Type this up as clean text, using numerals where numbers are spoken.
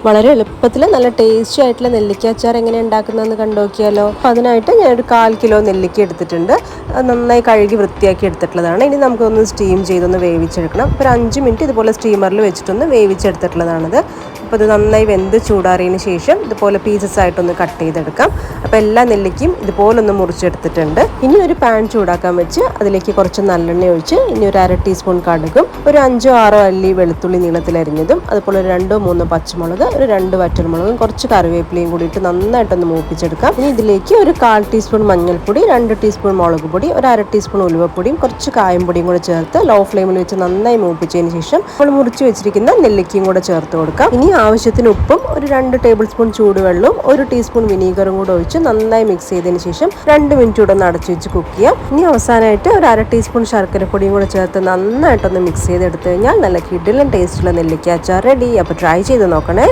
വളരെ എളുപ്പത്തിൽ നല്ല ടേസ്റ്റി ആയിട്ടുള്ള നെല്ലിക്ക അച്ചാർ എങ്ങനെ ഉണ്ടാക്കുന്നതെന്ന് കണ്ടു നോക്കിയാലോ. അപ്പോൾ അതിനായിട്ട് ഞാനൊരു 1/4 കിലോ നെല്ലിക്ക എടുത്തിട്ടുണ്ട്. അത് നന്നായി കഴുകി വൃത്തിയാക്കി എടുത്തിട്ടുള്ളതാണ്. ഇനി നമുക്കൊന്ന് സ്റ്റീം ചെയ്തൊന്ന് വേവിച്ചെടുക്കണം. അപ്പോൾ ഒരു 5 മിനിറ്റ് ഇതുപോലെ സ്റ്റീമറിൽ വെച്ചിട്ടൊന്ന് വേവിച്ചെടുത്തിട്ടുള്ളതാണിത്. അപ്പോൾ ഇത് നന്നായി വെന്ത് ചൂടാറിയതിന് ശേഷം ഇതുപോലെ പീസസ് ആയിട്ടൊന്ന് കട്ട് ചെയ്തെടുക്കാം. അപ്പോൾ എല്ലാ നെല്ലിക്കയും ഇതുപോലെ ഒന്ന് മുറിച്ചെടുത്തിട്ടുണ്ട്. ഇനി ഒരു പാൻ ചൂടാക്കാൻ വെച്ച് അതിലേക്ക് കുറച്ച് നല്ലെണ്ണ ഒഴിച്ച് ഇനി ഒരു 1/2 ടീസ്പൂൺ കടുകും ഒരു 5-6 അല്ലി വെളുത്തുള്ളി നീളത്തിലരിഞ്ഞതും അതുപോലെ ഒരു 2-3 പച്ചമുളക്, ഒരു 2 വറ്റൽമുളകും കുറച്ച് കറിവേപ്പിലയും കൂടിയിട്ട് നന്നായിട്ടൊന്ന് മൂപ്പിച്ചെടുക്കാം. ഇനി ഇതിലേക്ക് ഒരു 1/4 ടീസ്പൂൺ മഞ്ഞൾപ്പൊടി, 2 ടീസ്പൂൺ മുളക് പൊടി, ഒരു 1/2 ടീസ്പൂൺ ഉലുവപ്പൊടിയും കുറച്ച് കായം പൊടിയും കൂടെ ചേർത്ത് ലോ ഫ്ലെയിമിൽ വെച്ച് നന്നായി മൂപ്പിച്ചതിന് ശേഷം നമ്മൾ മുറിച്ച് വെച്ചിരിക്കുന്ന നെല്ലിക്കയും കൂടെ ചേർത്ത് കൊടുക്കാം. ഇനി ആവശ്യത്തിന് ഉപ്പും ഒരു 2 ടേബിൾ സ്പൂൺ ചൂടുവെള്ളവും 1 ടീസ്പൂൺ വിനീഗറും കൂടെ ഒഴിച്ച് നന്നായി മിക്സ് ചെയ്തതിന് ശേഷം 2 മിനിറ്റ് കൂടെ ഒന്ന് അടച്ചു വെച്ച് കുക്ക് ചെയ്യാം. ഇനി അവസാനമായിട്ട് ഒരു 1/2 ടീസ്പൂൺ ശർക്കരപ്പൊടിയും കൂടെ ചേർത്ത് നന്നായിട്ടൊന്ന് മിക്സ് ചെയ്തെടുത്തു കഴിഞ്ഞാൽ നല്ല കിടിലൻ ടേസ്റ്റുള്ള നെല്ലിക്ക അച്ചാർ റെഡി. അപ്പോൾ ട്രൈ ചെയ്ത് നോക്കണേ.